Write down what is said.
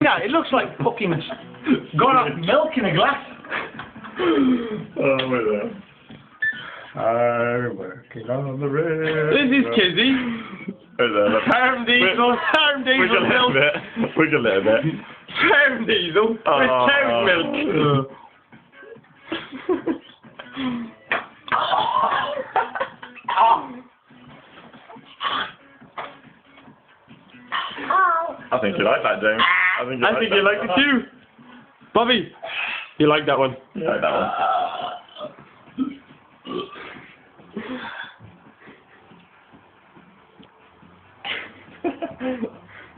Yeah, it looks like fucking got off milk in a glass. Oh, wait there. I'm working on the rail. This is Kizzy. Farm diesel, farm diesel milk. Wiggle a little bit. Farm diesel with cow's milk. I think you like that, James. I think you like it too. Bobby, you like that one? You like that one.